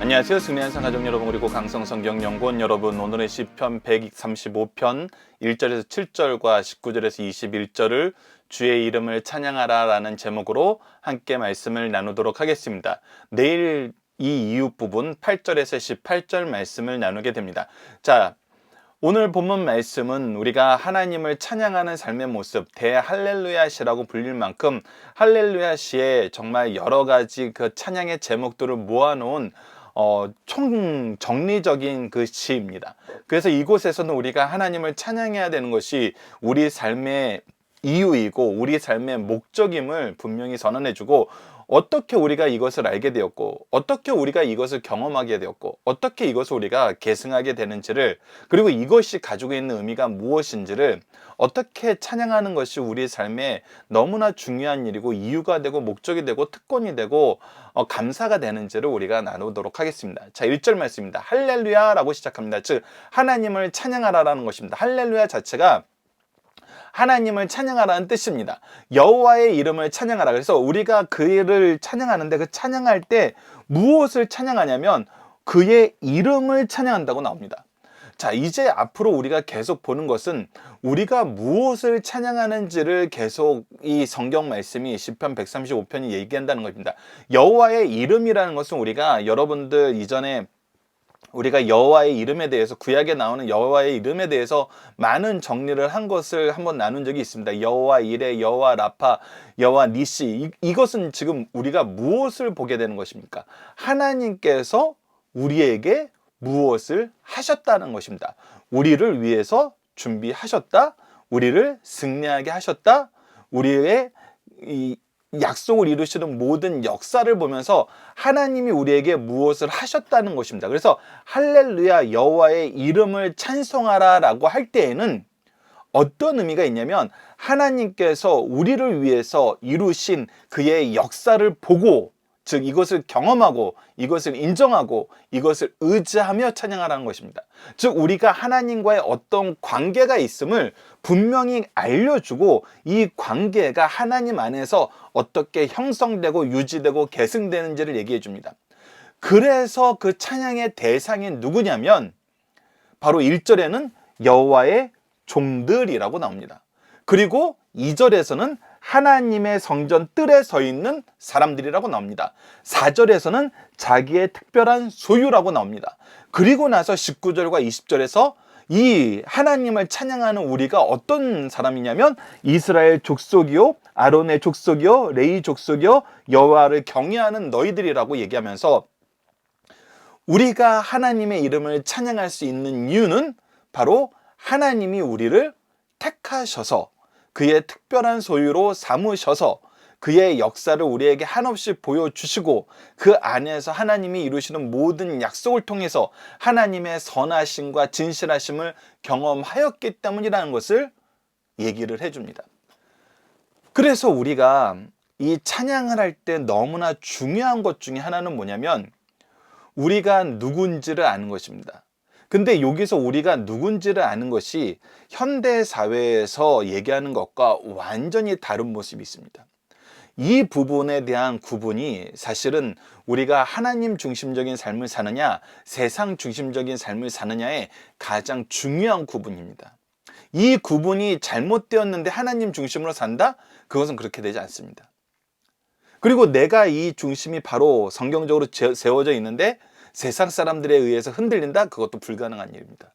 안녕하세요. 승리한상 가족 여러분, 그리고 강성성경연구원 여러분, 오늘은 시편 135편 1절에서 7절과 19절에서 21절을 주의 이름을 찬양하라 라는 제목으로 함께 말씀을 나누도록 하겠습니다. 내일 이 이후 부분 8절에서 18절 말씀을 나누게 됩니다. 자, 오늘 본문 말씀은 우리가 하나님을 찬양하는 삶의 모습, 대할렐루야 시라고 불릴 만큼 할렐루야 시에 정말 여러 가지 그 찬양의 제목들을 모아놓은 총 정리적인 그 시입니다. 그래서 이곳에서는 우리가 하나님을 찬양해야 되는 것이 우리 삶의 이유이고 우리 삶의 목적임을 분명히 선언해주고, 어떻게 우리가 이것을 알게 되었고, 어떻게 우리가 이것을 경험하게 되었고, 어떻게 이것을 우리가 계승하게 되는지를, 그리고 이것이 가지고 있는 의미가 무엇인지를, 어떻게 찬양하는 것이 우리 삶에 너무나 중요한 일이고 이유가 되고 목적이 되고 특권이 되고 감사가 되는지를 우리가 나누도록 하겠습니다. 자, 1절 말씀입니다. 할렐루야 라고 시작합니다. 즉 하나님을 찬양하라라는 것입니다. 할렐루야 자체가 하나님을 찬양하라는 뜻입니다. 여호와의 이름을 찬양하라. 그래서 우리가 그를 찬양하는데, 그 찬양할 때 무엇을 찬양하냐면 그의 이름을 찬양한다고 나옵니다. 자, 이제 앞으로 우리가 계속 보는 것은 우리가 무엇을 찬양하는지를 계속 이 성경 말씀이 시편 135편이 얘기한다는 겁니다. 여호와의 이름이라는 것은 우리가 여러분들 이전에 우리가 여호와의 이름에 대해서, 구약에 나오는 여호와의 이름에 대해서 많은 정리를 한 것을 한번 나눈 적이 있습니다. 여호와 이레, 여호와 라파, 여호와 니시. 이것은 지금 우리가 무엇을 보게 되는 것입니까? 하나님께서 우리에게 무엇을 하셨다는 것입니다. 우리를 위해서 준비하셨다, 우리를 승리하게 하셨다, 우리의 이 약속을 이루시는 모든 역사를 보면서 하나님이 우리에게 무엇을 하셨다는 것입니다. 그래서 할렐루야, 여호와의 이름을 찬송하라 라고 할 때에는 어떤 의미가 있냐면, 하나님께서 우리를 위해서 이루신 그의 역사를 보고, 즉 이것을 경험하고 이것을 인정하고 이것을 의지하며 찬양하라는 것입니다. 즉 우리가 하나님과의 어떤 관계가 있음을 분명히 알려주고, 이 관계가 하나님 안에서 어떻게 형성되고 유지되고 계승되는지를 얘기해 줍니다. 그래서 그 찬양의 대상이 누구냐면 바로 1절에는 여호와의 종들이라고 나옵니다. 그리고 2절에서는 하나님의 성전 뜰에 서 있는 사람들이라고 나옵니다. 4절에서는 자기의 특별한 소유라고 나옵니다. 그리고 나서 19절과 20절에서 이 하나님을 찬양하는 우리가 어떤 사람이냐면 이스라엘 족속이요, 아론의 족속이요, 레위 족속이요, 여호와를 경외하는 너희들이라고 얘기하면서, 우리가 하나님의 이름을 찬양할 수 있는 이유는 바로 하나님이 우리를 택하셔서 그의 특별한 소유로 삼으셔서 그의 역사를 우리에게 한없이 보여주시고, 그 안에서 하나님이 이루시는 모든 약속을 통해서 하나님의 선하심과 진실하심을 경험하였기 때문이라는 것을 얘기를 해줍니다. 그래서 우리가 이 찬양을 할 때 너무나 중요한 것 중에 하나는 뭐냐면 우리가 누군지를 아는 것입니다. 근데 여기서 우리가 누군지를 아는 것이 현대 사회에서 얘기하는 것과 완전히 다른 모습이 있습니다. 이 부분에 대한 구분이 사실은 우리가 하나님 중심적인 삶을 사느냐, 세상 중심적인 삶을 사느냐의 가장 중요한 구분입니다. 이 구분이 잘못되었는데 하나님 중심으로 산다? 그것은 그렇게 되지 않습니다. 그리고 내가 이 중심이 바로 성경적으로 세워져 있는데 세상 사람들에 의해서 흔들린다? 그것도 불가능한 일입니다.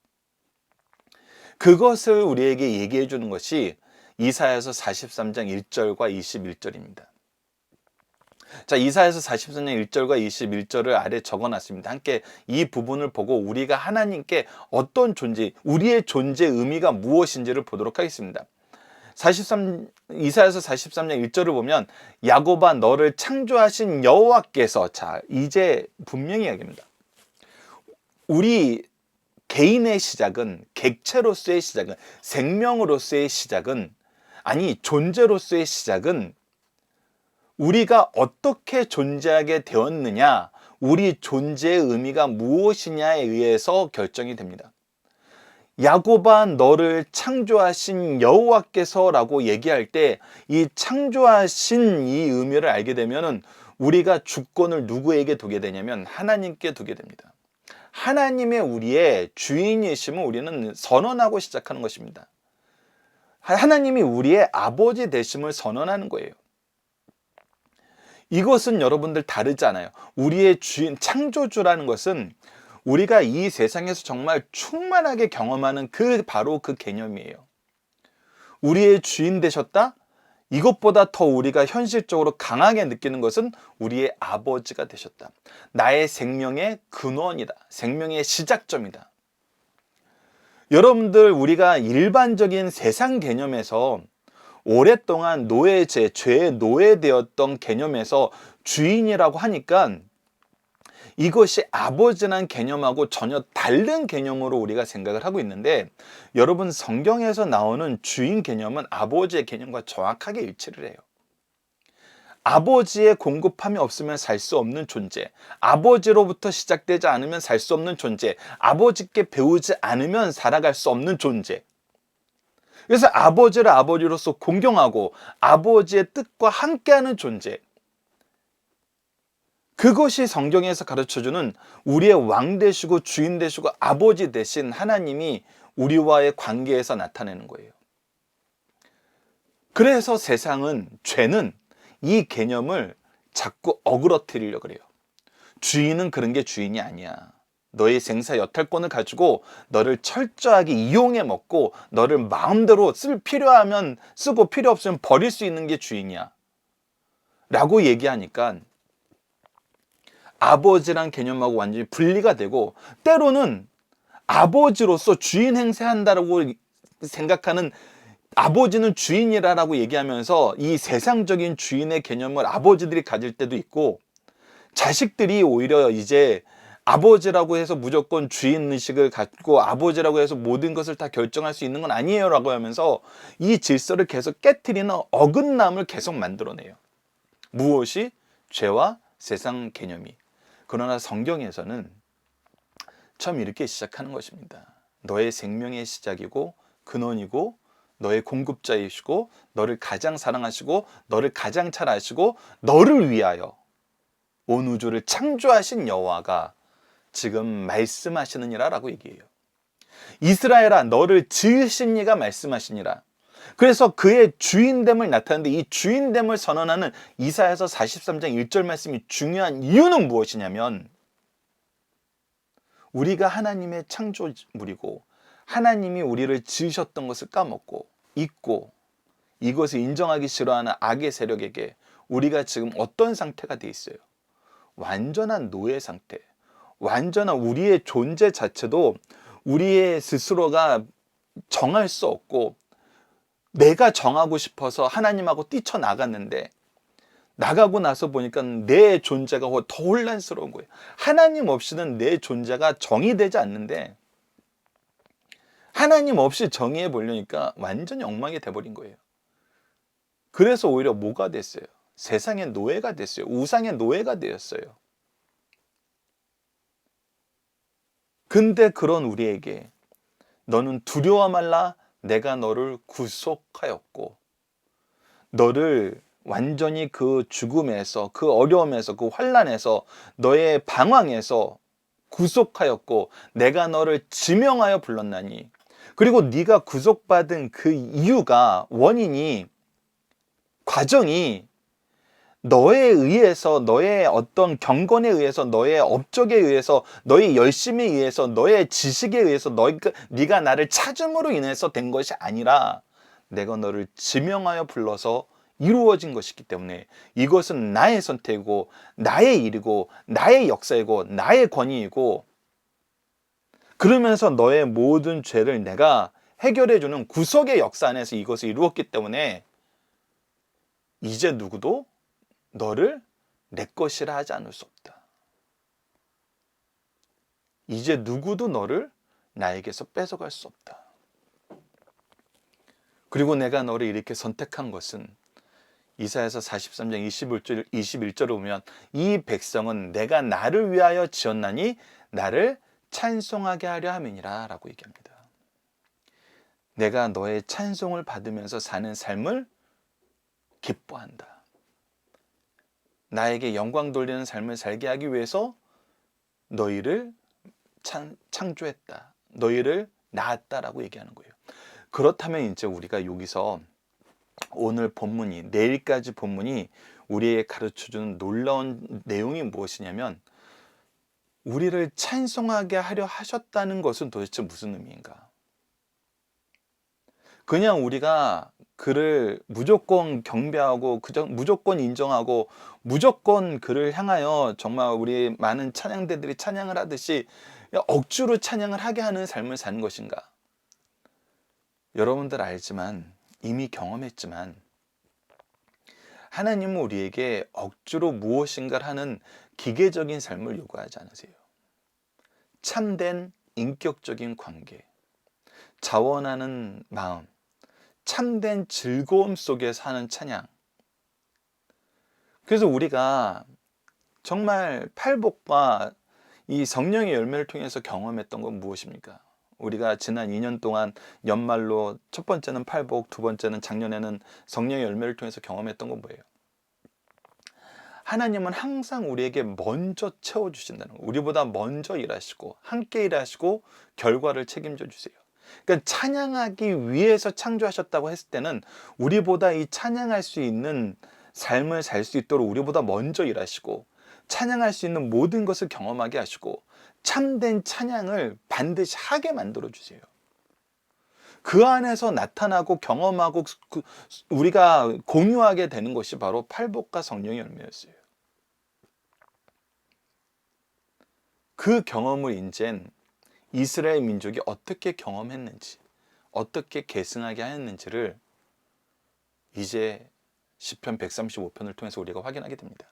그것을 우리에게 얘기해 주는 것이 이사야서 43장 1절과 21절입니다. 자, 이사야서 43장 1절과 21절을 아래 적어놨습니다. 함께 이 부분을 보고 우리가 하나님께 어떤 존재, 우리의 존재의 의미가 무엇인지를 보도록 하겠습니다. 이사야서 43장 1절을 보면, 야곱아 너를 창조하신 여호와께서, 자 이제 분명히 이야기합니다. 우리 개인의 시작은, 객체로서의 시작은, 생명으로서의 시작은, 아니 존재로서의 시작은 우리가 어떻게 존재하게 되었느냐, 우리 존재의 의미가 무엇이냐에 의해서 결정이 됩니다. 야곱아 너를 창조하신 여호와께서 라고 얘기할 때 이 창조하신 이 의미를 알게 되면은 우리가 주권을 누구에게 두게 되냐면 하나님께 두게 됩니다. 하나님의 우리의 주인이심을 우리는 선언하고 시작하는 것입니다. 하나님이 우리의 아버지 되심을 선언하는 거예요. 이것은 여러분들 다르지 않아요. 우리의 주인, 창조주라는 것은 우리가 이 세상에서 정말 충만하게 경험하는 바로 그 개념이에요. 우리의 주인 되셨다? 이것보다 더 우리가 현실적으로 강하게 느끼는 것은 우리의 아버지가 되셨다. 나의 생명의 근원이다. 생명의 시작점이다. 여러분들, 우리가 일반적인 세상 개념에서 오랫동안 죄의 노예되었던 개념에서 주인이라고 하니까 이것이 아버지라는 개념하고 전혀 다른 개념으로 우리가 생각을 하고 있는데, 여러분, 성경에서 나오는 주인 개념은 아버지의 개념과 정확하게 일치를 해요. 아버지의 공급함이 없으면 살 수 없는 존재, 아버지로부터 시작되지 않으면 살 수 없는 존재, 아버지께 배우지 않으면 살아갈 수 없는 존재. 그래서 아버지를 아버지로서 공경하고 아버지의 뜻과 함께하는 존재, 그것이 성경에서 가르쳐주는 우리의 왕 되시고 주인 되시고 아버지 되신 하나님이 우리와의 관계에서 나타내는 거예요. 그래서 죄는 이 개념을 자꾸 어그러뜨리려고 그래요. 주인은 그런 게 주인이 아니야. 너의 생사 여탈권을 가지고 너를 철저하게 이용해 먹고 너를 마음대로 필요하면 쓰고 필요 없으면 버릴 수 있는 게 주인이야 라고 얘기하니까 아버지란 개념하고 완전히 분리가 되고, 때로는 아버지로서 주인 행세한다라고 생각하는, 아버지는 주인이라고 얘기하면서 이 세상적인 주인의 개념을 아버지들이 가질 때도 있고, 자식들이 오히려 이제 아버지라고 해서 무조건 주인의식을 갖고 아버지라고 해서 모든 것을 다 결정할 수 있는 건 아니에요 라고 하면서 이 질서를 계속 깨트리는 어긋남을 계속 만들어내요. 무엇이? 죄와 세상 개념이. 그러나 성경에서는 처음 이렇게 시작하는 것입니다. 너의 생명의 시작이고 근원이고 너의 공급자이시고 너를 가장 사랑하시고 너를 가장 잘 아시고 너를 위하여 온 우주를 창조하신 여호와가 지금 말씀하시느니라 라고 얘기해요. 이스라엘아, 너를 지으신 이가 말씀하시니라. 그래서 그의 주인됨을 나타내는데, 이 주인됨을 선언하는 이사야서 43장 1절 말씀이 중요한 이유는 무엇이냐면, 우리가 하나님의 창조물이고 하나님이 우리를 지으셨던 것을 까먹고 잊고 이것을 인정하기 싫어하는 악의 세력에게 우리가 지금 어떤 상태가 돼 있어요? 완전한 노예 상태. 완전한 우리의 존재 자체도 우리의 스스로가 정할 수 없고, 내가 정하고 싶어서 하나님하고 뛰쳐나갔는데 나가고 나서 보니까 내 존재가 더 혼란스러운 거예요. 하나님 없이는 내 존재가 정의되지 않는데 하나님 없이 정의해 보려니까 완전히 엉망이 돼버린 거예요. 그래서 오히려 뭐가 됐어요? 세상의 노예가 됐어요. 우상의 노예가 되었어요. 근데 그런 우리에게 너는 두려워 말라, 내가 너를 구속하였고, 너를 완전히 그 죽음에서, 그 어려움에서, 그 환난에서, 너의 방황에서 구속하였고 내가 너를 지명하여 불렀나니. 그리고 네가 구속받은 그 이유가, 원인이, 과정이 너에 의해서, 너의 어떤 경건에 의해서, 너의 업적에 의해서, 너의 열심에 의해서, 너의 지식에 의해서, 네가 나를 찾음으로 인해서 된 것이 아니라 내가 너를 지명하여 불러서 이루어진 것이기 때문에 이것은 나의 선택이고 나의 일이고 나의 역사이고 나의 권위이고, 그러면서 너의 모든 죄를 내가 해결해주는 구속의 역사 안에서 이것을 이루었기 때문에 이제 누구도 너를 내 것이라 하지 않을 수 없다. 이제 누구도 너를 나에게서 뺏어갈 수 없다. 그리고 내가 너를 이렇게 선택한 것은 이사야서 43장 21절을 보면, 이 백성은 내가 나를 위하여 지었나니 나를 찬송하게 하려 함이니라 라고 얘기합니다. 내가 너의 찬송을 받으면서 사는 삶을 기뻐한다. 나에게 영광 돌리는 삶을 살게 하기 위해서 너희를 창조했다. 너희를 낳았다라고 얘기하는 거예요. 그렇다면 이제 우리가 여기서 오늘 본문이, 내일까지 본문이 우리에게 가르쳐주는 놀라운 내용이 무엇이냐면, 우리를 찬송하게 하려 하셨다는 것은 도대체 무슨 의미인가? 그냥 우리가 그를 무조건 경배하고 무조건 인정하고 무조건 그를 향하여 정말 우리 많은 찬양대들이 찬양을 하듯이 억지로 찬양을 하게 하는 삶을 사는 것인가? 여러분들 알지만, 이미 경험했지만, 하나님은 우리에게 억지로 무엇인가를 하는 기계적인 삶을 요구하지 않으세요. 참된 인격적인 관계, 자원하는 마음, 참된 즐거움 속에 사는 찬양. 그래서 우리가 정말 팔복과 이 성령의 열매를 통해서 경험했던 건 무엇입니까? 우리가 지난 2년 동안 연말로 첫 번째는 팔복, 두 번째는 작년에는 성령의 열매를 통해서 경험했던 건 뭐예요? 하나님은 항상 우리에게 먼저 채워주신다는 거예요. 우리보다 먼저 일하시고 함께 일하시고 결과를 책임져 주세요. 그러니까 찬양하기 위해서 창조하셨다고 했을 때는 우리보다 이 찬양할 수 있는 삶을 살 수 있도록 우리보다 먼저 일하시고 찬양할 수 있는 모든 것을 경험하게 하시고 참된 찬양을 반드시 하게 만들어 주세요. 그 안에서 나타나고 경험하고 우리가 공유하게 되는 것이 바로 팔복과 성령의 열매였어요. 그 경험을 인젠 이스라엘 민족이 어떻게 경험했는지, 어떻게 계승하게 하였는지를 이제 시편 135편을 통해서 우리가 확인하게 됩니다.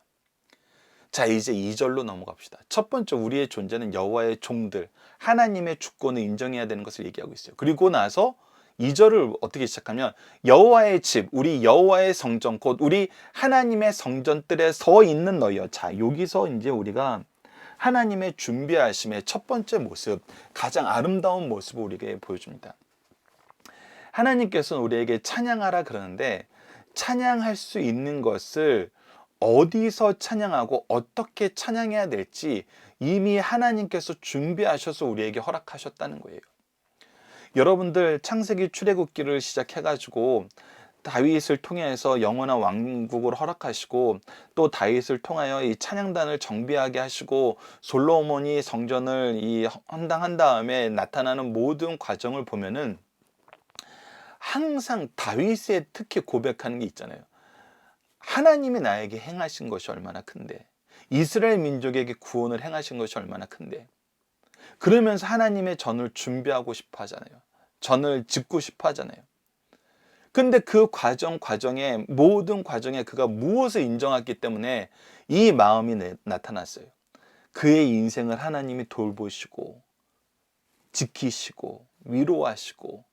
자, 이제 2절로 넘어갑시다. 첫 번째, 우리의 존재는 여호와의 종들, 하나님의 주권을 인정해야 되는 것을 얘기하고 있어요. 그리고 나서 2절을 어떻게 시작하면, 여호와의 집, 우리 여호와의 성전, 곧 우리 하나님의 성전들에 서 있는 너희여. 자, 여기서 이제 우리가 하나님의 준비하심의 첫 번째 모습, 가장 아름다운 모습을 우리에게 보여줍니다. 하나님께서는 우리에게 찬양하라 그러는데, 찬양할 수 있는 것을 어디서 찬양하고 어떻게 찬양해야 될지 이미 하나님께서 준비하셔서 우리에게 허락하셨다는 거예요. 여러분들 창세기 출애굽기를 시작해가지고 다윗을 통해서 영원한 왕국을 허락하시고, 또 다윗을 통하여 이 찬양단을 정비하게 하시고, 솔로몬이 성전을 헌당한 다음에 나타나는 모든 과정을 보면은 항상 다윗의 특히 고백하는 게 있잖아요. 하나님이 나에게 행하신 것이 얼마나 큰데, 이스라엘 민족에게 구원을 행하신 것이 얼마나 큰데, 그러면서 하나님의 전을 준비하고 싶어 하잖아요. 전을 짓고 싶어 하잖아요. 근데 그 과정에, 모든 과정에 그가 무엇을 인정했기 때문에 이 마음이 나타났어요. 그의 인생을 하나님이 돌보시고 지키시고 위로하시고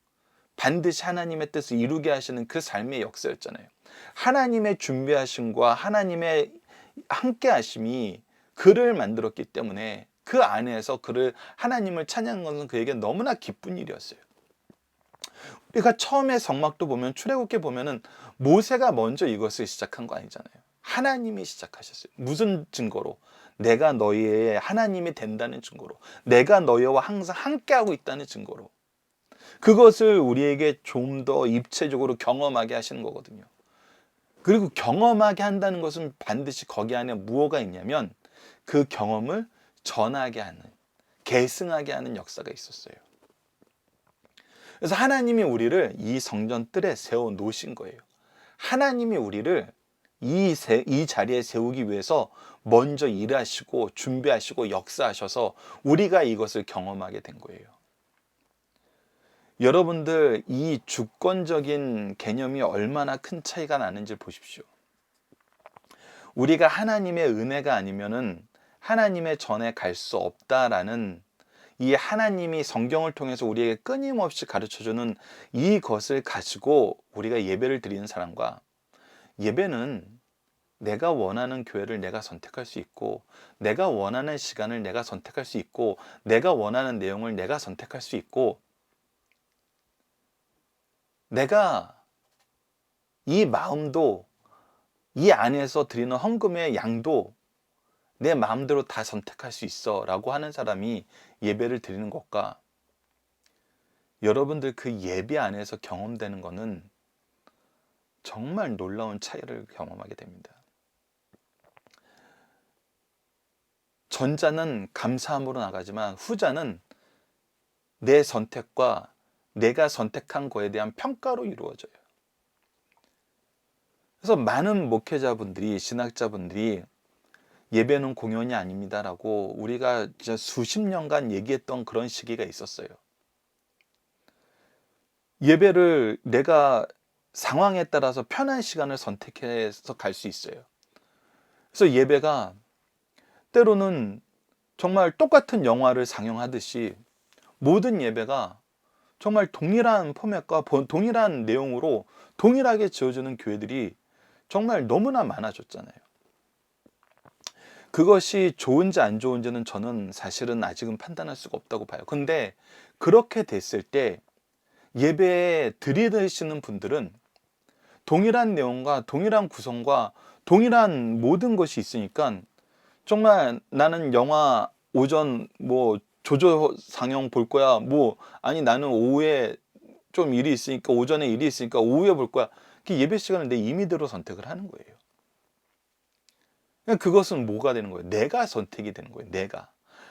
반드시 하나님의 뜻을 이루게 하시는 그 삶의 역사였잖아요. 하나님의 준비하심과 하나님의 함께 하심이 그를 만들었기 때문에 그 안에서 그를, 하나님을 찬양하는 것은 그에게 너무나 기쁜 일이었어요. 우리가 처음에 성막도 보면, 출애굽기 보면은 모세가 먼저 이것을 시작한 거 아니잖아요. 하나님이 시작하셨어요. 무슨 증거로? 내가 너희의 하나님이 된다는 증거로, 내가 너희와 항상 함께하고 있다는 증거로, 그것을 우리에게 좀 더 입체적으로 경험하게 하시는 거거든요. 그리고 경험하게 한다는 것은 반드시 거기 안에 무엇가 있냐면 그 경험을 전하게 하는, 계승하게 하는 역사가 있었어요. 그래서 하나님이 우리를 이 성전뜰에 세워 놓으신 거예요. 하나님이 우리를 이 자리에 세우기 위해서 먼저 일하시고 준비하시고 역사하셔서 우리가 이것을 경험하게 된 거예요. 여러분들, 이 주권적인 개념이 얼마나 큰 차이가 나는지 보십시오. 우리가 하나님의 은혜가 아니면은 하나님의 전에 갈 수 없다라는, 이 하나님이 성경을 통해서 우리에게 끊임없이 가르쳐주는 이것을 가지고 우리가 예배를 드리는 사람과, 예배는 내가 원하는 교회를 내가 선택할 수 있고, 내가 원하는 시간을 내가 선택할 수 있고, 내가 원하는 내용을 내가 선택할 수 있고, 내가 이 마음도 이 안에서 드리는 헌금의 양도 내 마음대로 다 선택할 수 있어 라고 하는 사람이 예배를 드리는 것과 여러분들 그 예배 안에서 경험되는 것은 정말 놀라운 차이를 경험하게 됩니다. 전자는 감사함으로 나가지만 후자는 내 선택과 내가 선택한 거에 대한 평가로 이루어져요. 그래서 많은 목회자분들이, 신학자분들이 예배는 공연이 아닙니다라고 우리가 진짜 수십 년간 얘기했던 그런 시기가 있었어요. 예배를 내가 상황에 따라서 편한 시간을 선택해서 갈 수 있어요. 그래서 예배가 때로는 정말 똑같은 영화를 상영하듯이 모든 예배가 정말 동일한 포맷과 동일한 내용으로 동일하게 지어주는 교회들이 정말 너무나 많아졌잖아요. 그것이 좋은지 안 좋은지는 저는 사실은 아직은 판단할 수가 없다고 봐요. 근데 그렇게 됐을 때 예배에 들이드시는 분들은 동일한 내용과 동일한 구성과 동일한 모든 것이 있으니까 정말 나는 영화 오전 조조 상영 볼 거야. 아니 나는 오후에 좀 일이 있으니까 오전에 일이 있으니까 오후에 볼 거야. 그 예배 시간을 내 임의대로 선택을 하는 거예요. 그것은 뭐가 되는 거예요? 내가 선택이 되는 거예요. 내가.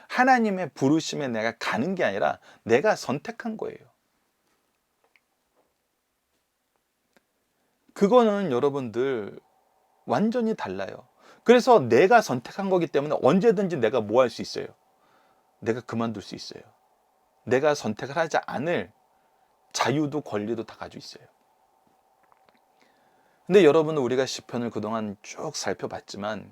하나님의 부르심에 내가 가는 게 아니라 내가 선택한 거예요. 그거는 여러분들 완전히 달라요. 그래서 내가 선택한 거기 때문에 언제든지 내가 뭐 할 수 있어요? 내가 그만둘 수 있어요. 내가 선택을 하지 않을 자유도 권리도 다 가지고 있어요. 근데 여러분은 우리가 시편을 그동안 쭉 살펴봤지만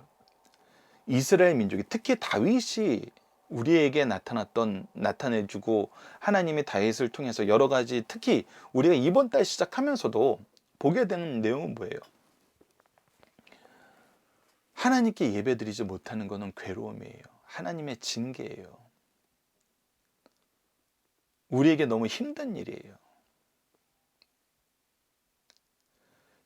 이스라엘 민족이 특히 다윗이 우리에게 나타내주고 하나님이 다윗을 통해서 여러 가지 특히 우리가 이번 달 시작하면서도 보게 되는 내용은 뭐예요? 하나님께 예배드리지 못하는 것은 괴로움이에요. 하나님의 징계예요. 우리에게 너무 힘든 일이에요.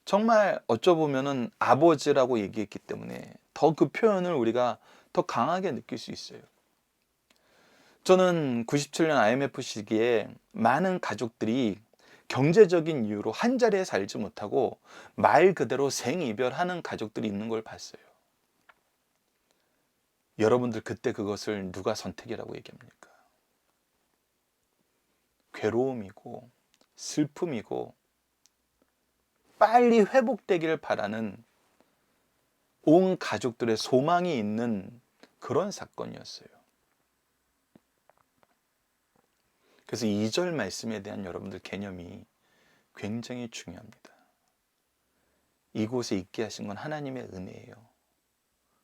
정말 어쩌보면은 아버지라고 얘기했기 때문에 더 그 표현을 우리가 더 강하게 느낄 수 있어요. 저는 97년 IMF 시기에 많은 가족들이 경제적인 이유로 한 자리에 살지 못하고 말 그대로 생이별하는 가족들이 있는 걸 봤어요. 여러분들 그때 그것을 누가 선택이라고 얘기합니까? 괴로움이고 슬픔이고 빨리 회복되기를 바라는 온 가족들의 소망이 있는 그런 사건이었어요. 그래서 2절 말씀에 대한 여러분들 개념이 굉장히 중요합니다. 이곳에 있게 하신 건 하나님의 은혜예요.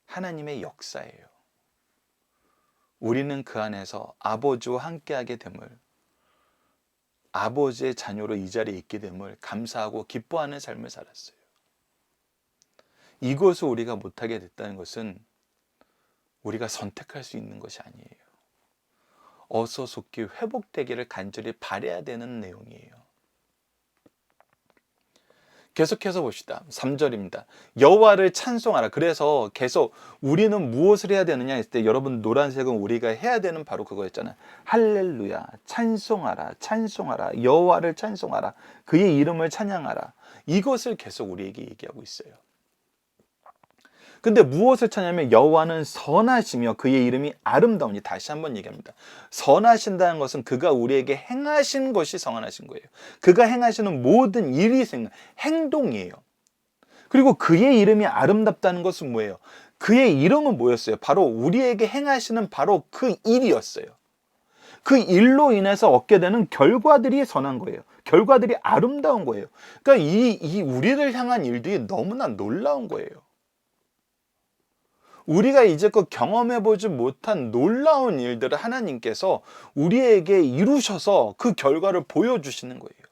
하나님의 역사예요. 우리는 그 안에서 아버지와 함께하게 됨을, 아버지의 자녀로 이 자리에 있게 됨을 감사하고 기뻐하는 삶을 살았어요. 이것을 우리가 못하게 됐다는 것은 우리가 선택할 수 있는 것이 아니에요. 어서 속히 회복되기를 간절히 바라야 되는 내용이에요. 계속해서 봅시다. 3절입니다. 여호와를 찬송하라. 그래서 계속 우리는 무엇을 해야 되느냐 했을 때 여러분 노란색은 우리가 해야 되는 바로 그거였잖아요. 할렐루야, 찬송하라, 찬송하라, 여호와를 찬송하라, 그의 이름을 찬양하라. 이것을 계속 우리에게 얘기하고 있어요. 근데 무엇을 찾냐면 여호와는 선하시며 그의 이름이 아름다우니. 다시 한번 얘기합니다. 선하신다는 것은 그가 우리에게 행하신 것이 선하신 거예요. 그가 행하시는 모든 일이 행동이에요. 그리고 그의 이름이 아름답다는 것은 뭐예요? 그의 이름은 뭐였어요? 바로 우리에게 행하시는 바로 그 일이었어요. 그 일로 인해서 얻게 되는 결과들이 선한 거예요. 결과들이 아름다운 거예요. 그러니까 이 우리를 향한 일들이 너무나 놀라운 거예요. 우리가 이제껏 경험해보지 못한 놀라운 일들을 하나님께서 우리에게 이루셔서 그 결과를 보여주시는 거예요.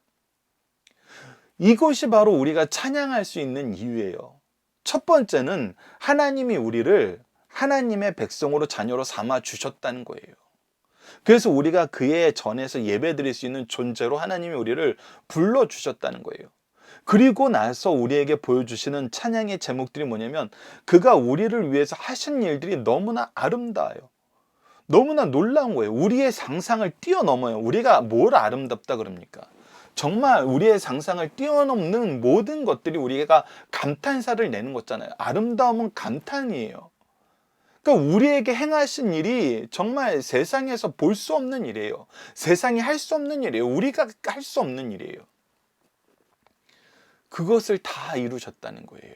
이것이 바로 우리가 찬양할 수 있는 이유예요. 첫 번째는 하나님이 우리를 하나님의 백성으로 자녀로 삼아 주셨다는 거예요. 그래서 우리가 그의 전에서 예배드릴 수 있는 존재로 하나님이 우리를 불러주셨다는 거예요. 그리고 나서 우리에게 보여주시는 찬양의 제목들이 뭐냐면 그가 우리를 위해서 하신 일들이 너무나 아름다워요. 너무나 놀라운 거예요. 우리의 상상을 뛰어넘어요. 우리가 뭘 아름답다 그럽니까? 정말 우리의 상상을 뛰어넘는 모든 것들이 우리가 감탄사를 내는 거잖아요. 아름다움은 감탄이에요. 그러니까 우리에게 행하신 일이 정말 세상에서 볼 수 없는 일이에요. 세상이 할 수 없는 일이에요. 우리가 할 수 없는 일이에요. 그것을 다 이루셨다는 거예요.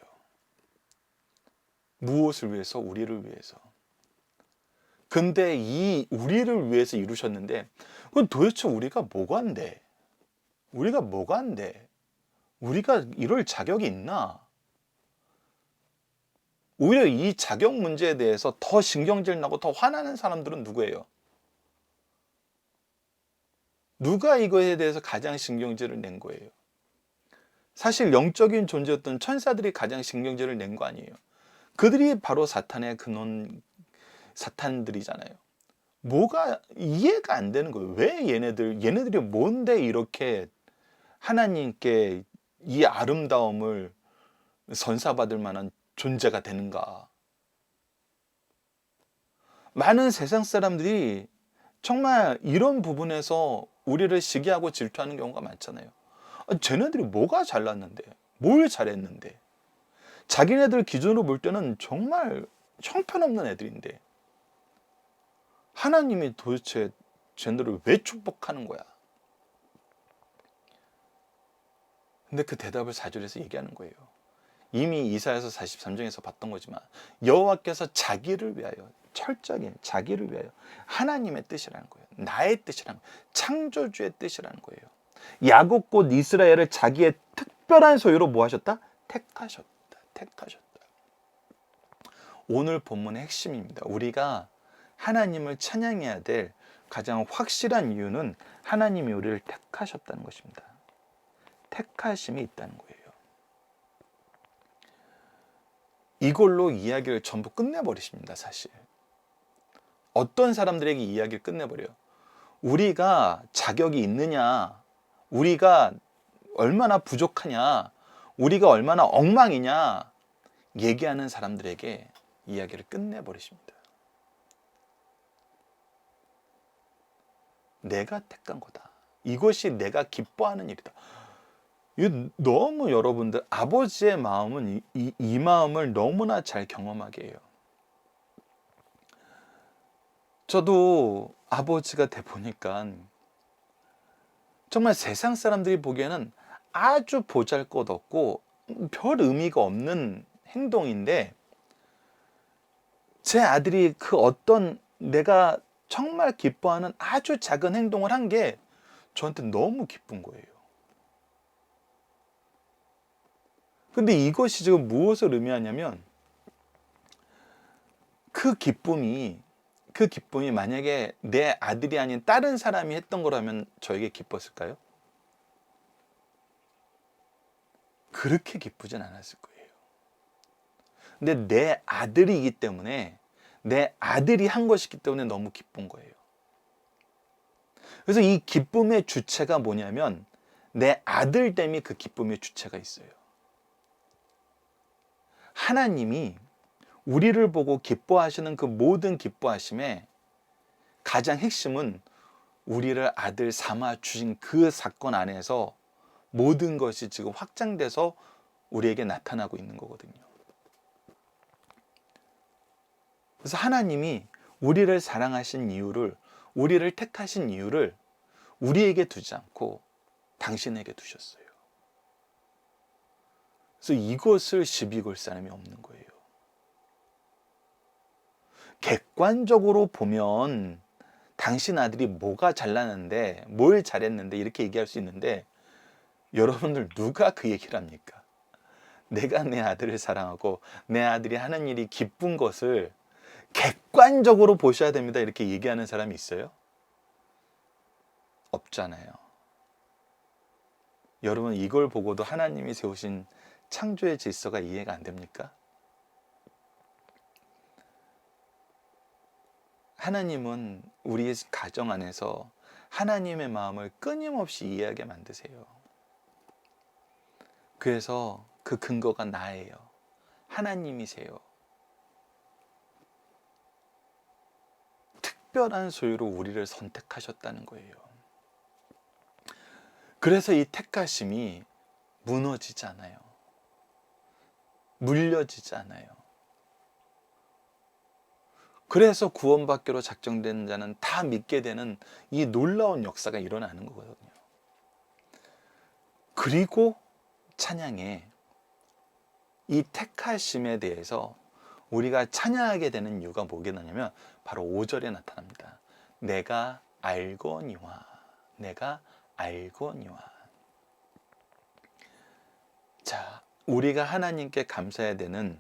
무엇을 위해서? 우리를 위해서. 근데 이 우리를 위해서 이루셨는데 그건 도대체 우리가 뭐가 안 돼? 우리가 뭐가 안 돼? 우리가 이럴 자격이 있나? 오히려 이 자격 문제에 대해서 더 신경질 나고 더 화나는 사람들은 누구예요? 누가 이거에 대해서 가장 신경질을 낸 거예요? 사실 영적인 존재였던 천사들이 가장 신경질을 낸 거 아니에요. 그들이 바로 사탄의 근원, 사탄들이잖아요. 뭐가 이해가 안 되는 거예요. 왜 얘네들이 뭔데 이렇게 하나님께 이 아름다움을 선사받을 만한 존재가 되는가. 많은 세상 사람들이 정말 이런 부분에서 우리를 시기하고 질투하는 경우가 많잖아요. 쟤네들이 뭐가 잘났는데, 뭘 잘했는데, 자기네들 기준으로 볼 때는 정말 형편없는 애들인데 하나님이 도대체 쟤네들을 왜 축복하는 거야? 근데 그 대답을 4절에서 얘기하는 거예요. 이미 이사야서 43장에서 봤던 거지만 여호와께서 자기를 위하여, 철저하게 자기를 위하여 하나님의 뜻이라는 거예요. 나의 뜻이라는 거예요. 창조주의 뜻이라는 거예요. 야곱 곧 이스라엘을 자기의 특별한 소유로 뭐 하셨다? 택하셨다. 오늘 본문의 핵심입니다. 우리가 하나님을 찬양해야 될 가장 확실한 이유는 하나님이 우리를 택하셨다는 것입니다. 택하심이 있다는 거예요. 이걸로 이야기를 전부 끝내버리십니다. 사실 어떤 사람들에게 이야기를 끝내버려요. 우리가 자격이 있느냐, 우리가 얼마나 부족하냐, 우리가 얼마나 엉망이냐 얘기하는 사람들에게 이야기를 끝내버리십니다. 내가 택한 거다. 이것이 내가 기뻐하는 일이다. 너무 여러분들 아버지의 마음은 이 마음을 너무나 잘 경험하게 해요. 저도 아버지가 돼 보니까 정말 세상 사람들이 보기에는 아주 보잘것없고 별 의미가 없는 행동인데 제 아들이 그 어떤 내가 정말 기뻐하는 아주 작은 행동을 한 게 저한테 너무 기쁜 거예요. 근데 이것이 지금 무엇을 의미하냐면 그 기쁨이 만약에 내 아들이 아닌 다른 사람이 했던 거라면 저에게 기뻤을까요? 그렇게 기쁘진 않았을 거예요. 근데 내 아들이기 때문에, 내 아들이 한 것이기 때문에 너무 기쁜 거예요. 그래서 이 기쁨의 주체가 뭐냐면 내 아들됨이 그 기쁨의 주체가 있어요. 하나님이 우리를 보고 기뻐하시는 그 모든 기뻐하심의 가장 핵심은 우리를 아들 삼아 주신 그 사건 안에서 모든 것이 지금 확장돼서 우리에게 나타나고 있는 거거든요. 그래서 하나님이 우리를 사랑하신 이유를, 우리를 택하신 이유를 우리에게 두지 않고 당신에게 두셨어요. 그래서 이것을 시비 걸 사람이 없는 거예요. 객관적으로 보면 당신 아들이 뭐가 잘났는데, 뭘 잘했는데 이렇게 얘기할 수 있는데 여러분들 누가 그 얘기를 합니까? 내가 내 아들을 사랑하고 내 아들이 하는 일이 기쁜 것을 객관적으로 보셔야 됩니다 이렇게 얘기하는 사람이 있어요? 없잖아요. 여러분 이걸 보고도 하나님이 세우신 창조의 질서가 이해가 안 됩니까? 하나님은 우리의 가정 안에서 하나님의 마음을 끊임없이 이해하게 만드세요. 그래서 그 근거가 나예요. 하나님이세요. 특별한 소유로 우리를 선택하셨다는 거예요. 그래서 이 택하심이 무너지지 않아요. 물려지지 않아요. 그래서 구원받기로 작정된 자는 다 믿게 되는 이 놀라운 역사가 일어나는 거거든요. 그리고 찬양에 이 택하심에 대해서 우리가 찬양하게 되는 이유가 뭐겠냐면 바로 5절에 나타납니다. 내가 알거니와, 내가 알거니와. 자, 우리가 하나님께 감사해야 되는,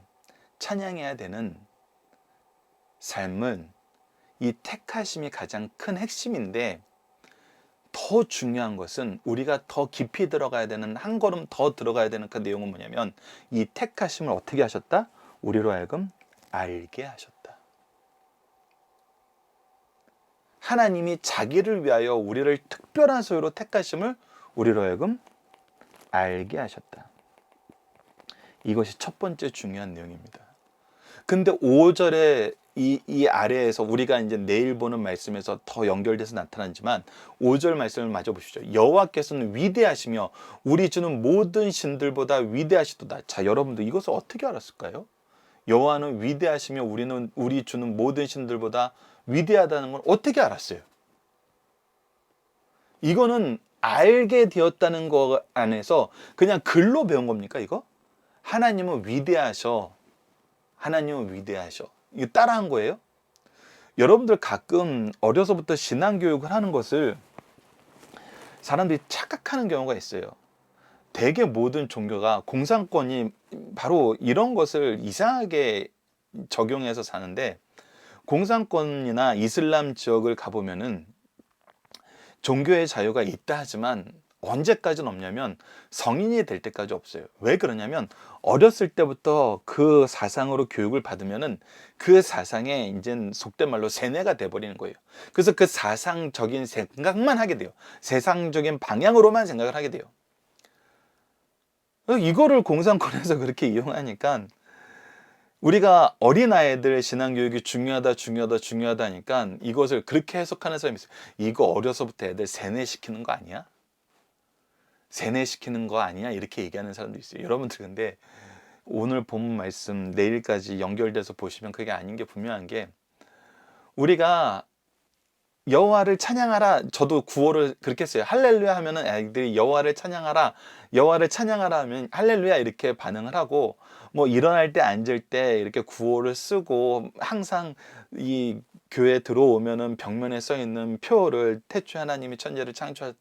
찬양해야 되는 삶은 이 택하심이 가장 큰 핵심인데, 더 중요한 것은 우리가 더 깊이 들어가야 되는, 한 걸음 더 들어가야 되는 그 내용은 뭐냐면 이 택하심을 어떻게 하셨다? 우리로 하여금 알게 하셨다. 하나님이 자기를 위하여 우리를 특별한 소유로 택하심을 우리로 하여금 알게 하셨다. 이것이 첫 번째 중요한 내용입니다. 근데 5절에 이 아래에서 우리가 이제 내일 보는 말씀에서 더 연결돼서 나타나지만 5절 말씀을 마저 보시죠. 여호와께서는 위대하시며 우리 주는 모든 신들보다 위대하시도다. 자, 여러분들 이것을 어떻게 알았을까요? 여호와는 위대하시며 우리 주는 모든 신들보다 위대하다는 걸 어떻게 알았어요? 이거는 알게 되었다는 거 안에서 그냥 글로 배운 겁니까, 이거? 하나님은 위대하셔. 하나님은 위대하셔. 이거 따라한 거예요? 여러분들 가끔 어려서부터 신앙교육을 하는 것을 사람들이 착각하는 경우가 있어요. 대개 모든 종교가 공산권이 바로 이런 것을 이상하게 적용해서 사는데, 공산권이나 이슬람 지역을 가보면은 종교의 자유가 있다 하지만 언제까지는 없냐면 성인이 될 때까지 없어요. 왜 그러냐면 어렸을 때부터 그 사상으로 교육을 받으면은 그 사상에 이제 속된 말로 세뇌가 돼버리는 거예요. 그래서 그 사상적인 생각만 하게 돼요. 세상적인 방향으로만 생각을 하게 돼요. 이거를 공산권에서 그렇게 이용하니까 우리가 어린아이들의 신앙교육이 중요하다 하니까 이것을 그렇게 해석하는 사람이 있어요. 이거 어려서부터 애들 세뇌시키는 거 아니야? 세뇌시키는 거 아니야? 이렇게 얘기하는 사람도 있어요. 여러분들 근데 오늘 본 말씀 내일까지 연결돼서 보시면 그게 아닌 게 분명한 게, 우리가 여호와를 찬양하라, 저도 구호를 그렇게 했어요. 할렐루야 하면은 애들이 여호와를 찬양하라, 여호와를 찬양하라 하면 할렐루야 이렇게 반응을 하고, 뭐 일어날 때 앉을 때 이렇게 구호를 쓰고, 항상 이 교회 들어오면은 벽면에 써 있는 표를 태초에 하나님이 천지를 창조하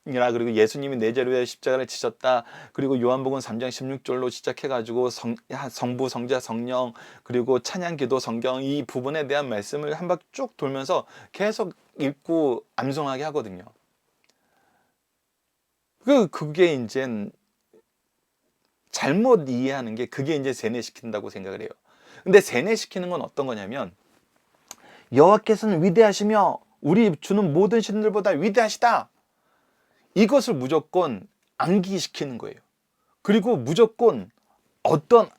이라, 그리고 예수님이 내 죄를 위해 십자가를 지셨다, 그리고 요한복음 3장 16절로 시작해가지고 성부, 성자, 성령, 그리고 찬양기도, 성경, 이 부분에 대한 말씀을 한 바퀴 쭉 돌면서 계속 읽고 암송하게 하거든요. 그게 이제 잘못 이해하는 게, 그게 이제 세뇌시킨다고 생각을 해요. 근데 세뇌시키는 건 어떤 거냐면, 여호와께서는 위대하시며 우리 주는 모든 신들보다 위대하시다, 이것을 무조건 암기시키는 거예요. 그리고 무조건 어떤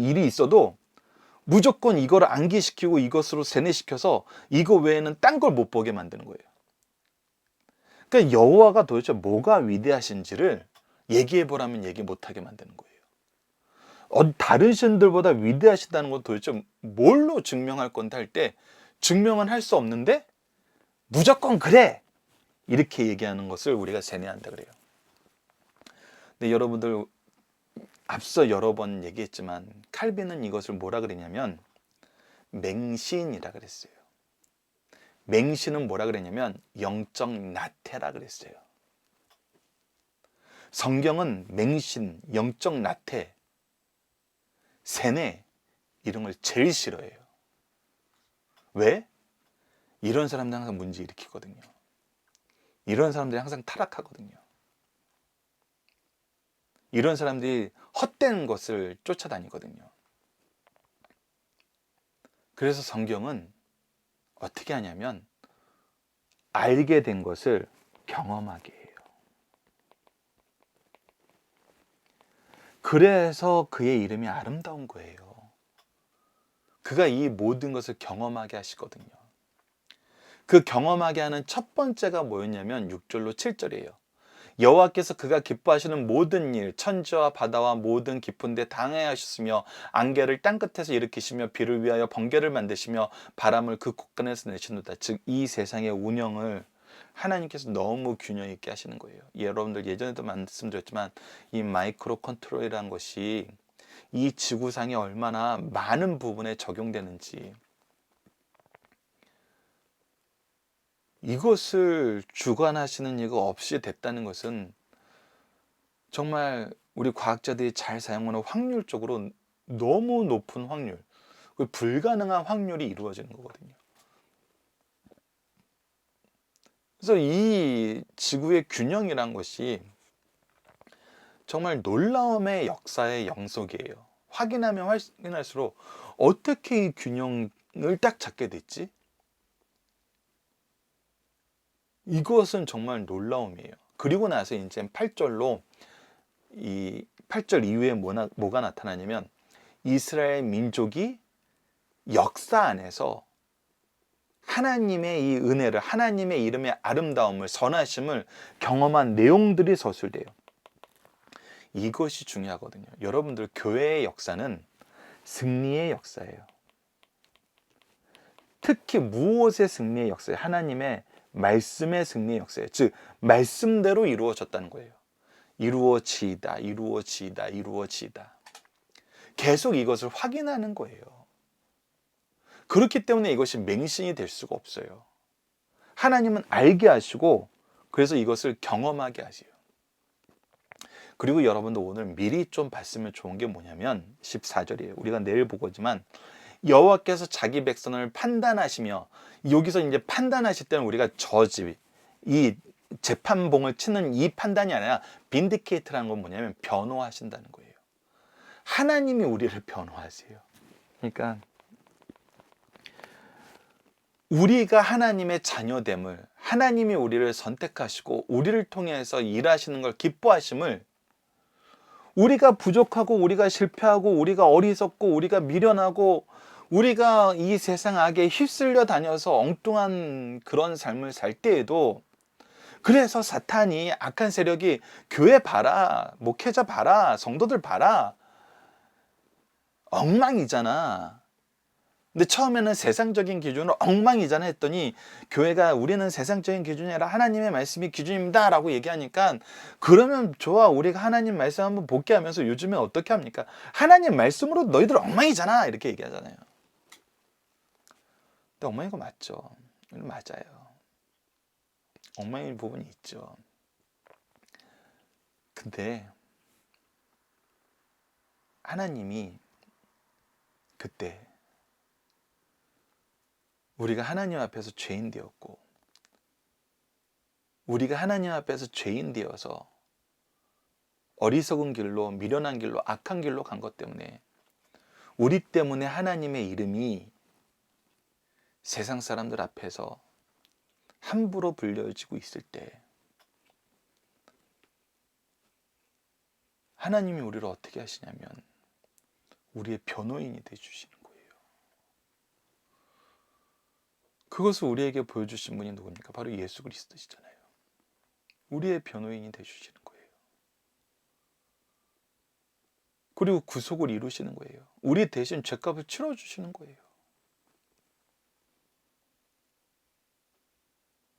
일이 있어도 무조건 이걸 암기시키고 이것으로 세뇌시켜서 이거 외에는 딴 걸 못 보게 만드는 거예요. 그러니까 여호와가 도대체 뭐가 위대하신지를 얘기해 보라면 얘기 못하게 만드는 거예요. 다른 신들보다 위대하시다는 건 도대체 뭘로 증명할 건데 할 때, 증명은 할 수 없는데 무조건 그래, 이렇게 얘기하는 것을 우리가 세뇌한다 그래요. 근데 여러분들 앞서 여러 번 얘기했지만 칼빈은 이것을 뭐라 그랬냐면 맹신이라 그랬어요. 맹신은 뭐라 그랬냐면 영적 나태라 그랬어요. 성경은 맹신, 영적 나태, 세뇌 이런 걸 제일 싫어해요. 왜? 이런 사람들 항상 문제 일으키거든요. 이런 사람들이 항상 타락하거든요. 이런 사람들이 헛된 것을 쫓아다니거든요. 그래서 성경은 어떻게 하냐면 알게 된 것을 경험하게 해요. 그래서 그의 이름이 아름다운 거예요. 그가 이 모든 것을 경험하게 하시거든요. 그 경험하게 하는 첫 번째가 뭐였냐면 6절로 7절이에요. 여호와께서 그가 기뻐하시는 모든 일, 천지와 바다와 모든 깊은 데 당행하셨으며 안개를 땅끝에서 일으키시며 비를 위하여 번개를 만드시며 바람을 그 곳간에서 내시노다. 즉 이 세상의 운영을 하나님께서 너무 균형 있게 하시는 거예요. 여러분들 예전에도 말씀드렸지만 이 마이크로 컨트롤이라는 것이 이 지구상에 얼마나 많은 부분에 적용되는지, 이것을 주관하시는 이가 없이 됐다는 것은 정말 우리 과학자들이 잘 사용하는 확률적으로 너무 높은 확률, 불가능한 확률이 이루어지는 거거든요. 그래서 이 지구의 균형이란 것이 정말 놀라움의 역사의 영속이에요. 확인하면 확인할수록 어떻게 이 균형을 딱 잡게 됐지? 이것은 정말 놀라움이에요. 그리고 나서 이제 8절로 이 8절 이후에 뭐가 나타나냐면 이스라엘 민족이 역사 안에서 하나님의 이 은혜를, 하나님의 이름의 아름다움을, 선하심을 경험한 내용들이 서술돼요. 이것이 중요하거든요. 여러분들 교회의 역사는 승리의 역사예요. 특히 무엇의 승리의 역사예요? 하나님의 말씀의 승리의 역사예요. 즉 말씀대로 이루어졌다는 거예요. 이루어지이다, 이루어지이다, 이루어지이다. 계속 이것을 확인하는 거예요. 그렇기 때문에 이것이 맹신이 될 수가 없어요. 하나님은 알게 하시고 그래서 이것을 경험하게 하세요. 그리고 여러분도 오늘 미리 좀 봤으면 좋은 게 뭐냐면 14절이에요. 우리가 내일 보고지만 여호와께서 자기 백성을 판단하시며, 여기서 이제 판단하실 때는 우리가 저지, 이 재판봉을 치는 이 판단이 아니라 빈디케이트라는 건 뭐냐면 변호하신다는 거예요. 하나님이 우리를 변호하세요. 그러니까 우리가 하나님의 자녀됨을, 하나님이 우리를 선택하시고 우리를 통해서 일하시는 걸 기뻐하심을, 우리가 부족하고 우리가 실패하고 우리가 어리석고 우리가 미련하고 우리가 이 세상 악에 휩쓸려 다녀서 엉뚱한 그런 삶을 살 때에도, 그래서 사탄이, 악한 세력이 교회 봐라, 목회자 봐라, 성도들 봐라, 엉망이잖아. 근데 처음에는 세상적인 기준으로 엉망이잖아 했더니 교회가 우리는 세상적인 기준이 아니라 하나님의 말씀이 기준입니다 라고 얘기하니까, 그러면 좋아, 우리가 하나님 말씀 한번 볼게 하면서 요즘에 어떻게 합니까? 하나님 말씀으로 너희들 엉망이잖아 이렇게 얘기하잖아요. 근데 엉망인 거 맞죠? 맞아요. 엉망인 부분이 있죠. 근데 하나님이 그때 우리가 하나님 앞에서 죄인 되었고, 우리가 하나님 앞에서 죄인 되어서 어리석은 길로, 미련한 길로, 악한 길로 간 것 때문에, 우리 때문에 하나님의 이름이 세상 사람들 앞에서 함부로 불려지고 있을 때 하나님이 우리를 어떻게 하시냐면 우리의 변호인이 되어주시는 거예요. 그것을 우리에게 보여주신 분이 누굽니까? 바로 예수 그리스도시잖아요. 우리의 변호인이 되어주시는 거예요. 그리고 구속을 이루시는 거예요. 우리 대신 죄값을 치러주시는 거예요.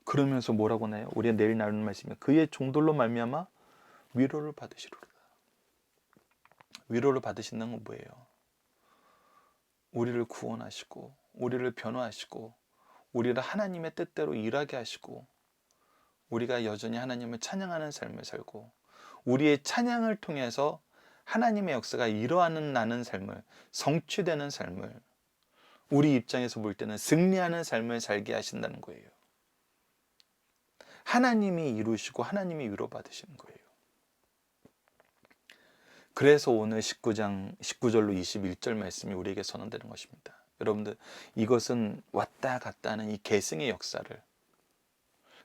그러면서 뭐라고 나요? 우리가 내일 나누는 말씀이 그의 종들로 말미암아 위로를 받으시리로다. 위로를 받으신다는 건 뭐예요? 우리를 구원하시고 우리를 변호하시고 우리를 하나님의 뜻대로 일하게 하시고 우리가 여전히 하나님을 찬양하는 삶을 살고 우리의 찬양을 통해서 하나님의 역사가 일어나는 삶을, 성취되는 삶을, 우리 입장에서 볼 때는 승리하는 삶을 살게 하신다는 거예요. 하나님이 이루시고 하나님이 위로받으시는 거예요. 그래서 오늘 19절로 21절 말씀이 우리에게 선언되는 것입니다. 여러분들, 이것은 왔다 갔다 하는 이 계승의 역사를,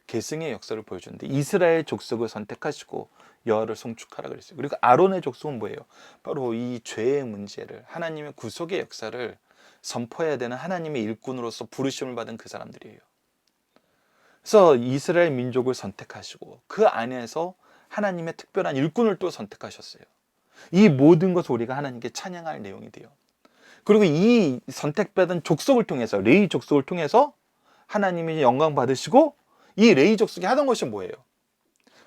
계승의 역사를 보여주는데 이스라엘 족속을 선택하시고 여호와를 송축하라 그랬어요. 그리고 아론의 족속은 뭐예요? 바로 이 죄의 문제를, 하나님의 구속의 역사를 선포해야 되는 하나님의 일꾼으로서 부르심을 받은 그 사람들이에요. 그래서 이스라엘 민족을 선택하시고 그 안에서 하나님의 특별한 일꾼을 또 선택하셨어요. 이 모든 것을 우리가 하나님께 찬양할 내용이 돼요. 그리고 이 선택받은 족속을 통해서, 레위 족속을 통해서 하나님이 영광 받으시고, 이 레위 족속이 하던 것이 뭐예요?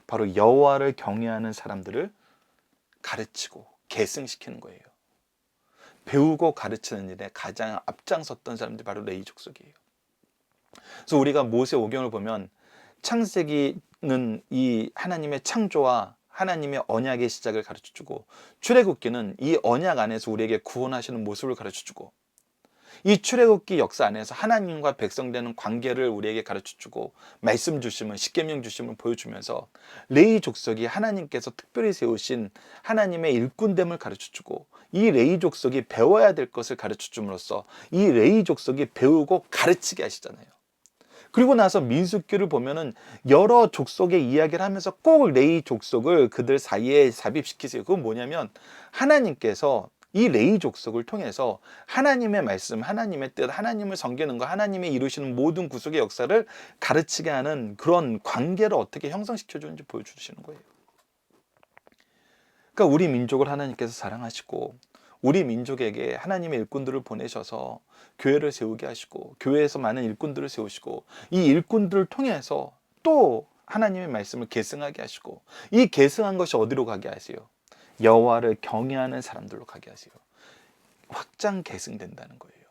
바로 여호와를 경외하는 사람들을 가르치고 계승시키는 거예요. 배우고 가르치는 일에 가장 앞장섰던 사람들이 바로 레위 족속이에요. 그래서 우리가 모세 오경을 보면 창세기는 이 하나님의 창조와 하나님의 언약의 시작을 가르쳐주고, 출애굽기는 이 언약 안에서 우리에게 구원하시는 모습을 가르쳐주고, 이 출애굽기 역사 안에서 하나님과 백성 되는 관계를 우리에게 가르쳐주고, 말씀 주심을, 십계명 주심을 보여주면서 레위 족속이 하나님께서 특별히 세우신 하나님의 일꾼됨을 가르쳐주고, 이 레위 족속이 배워야 될 것을 가르쳐줌으로써 이 레위 족속이 배우고 가르치게 하시잖아요. 그리고 나서 민수기를 보면은 여러 족속의 이야기를 하면서 꼭 레위 족속을 그들 사이에 삽입시키세요. 그건 뭐냐면 하나님께서 이 레위 족속을 통해서 하나님의 말씀, 하나님의 뜻, 하나님을 섬기는 것, 하나님의 이루시는 모든 구속의 역사를 가르치게 하는 그런 관계를 어떻게 형성시켜 주는지 보여주시는 거예요. 그러니까 우리 민족을 하나님께서 사랑하시고 우리 민족에게 하나님의 일꾼들을 보내셔서 교회를 세우게 하시고, 교회에서 많은 일꾼들을 세우시고, 이 일꾼들을 통해서 또 하나님의 말씀을 계승하게 하시고, 이 계승한 것이 어디로 가게 하세요? 여호와를 경외하는 사람들로 가게 하세요. 확장 계승된다는 거예요.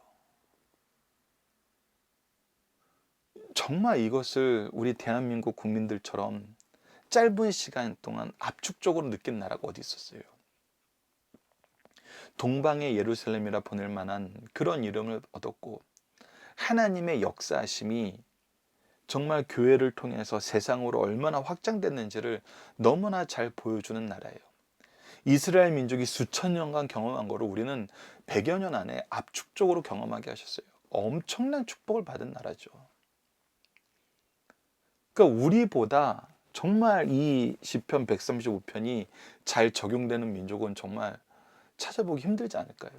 정말 이것을 우리 대한민국 국민들처럼 짧은 시간 동안 압축적으로 느낀 나라가 어디 있었어요? 동방의 예루살렘이라 보낼 만한 그런 이름을 얻었고, 하나님의 역사하심이 정말 교회를 통해서 세상으로 얼마나 확장됐는지를 너무나 잘 보여주는 나라예요. 이스라엘 민족이 수천 년간 경험한 거를 우리는 100여 년 안에 압축적으로 경험하게 하셨어요. 엄청난 축복을 받은 나라죠. 그러니까 우리보다 정말 이 시편 135편이 잘 적용되는 민족은 정말 찾아보기 힘들지 않을까요?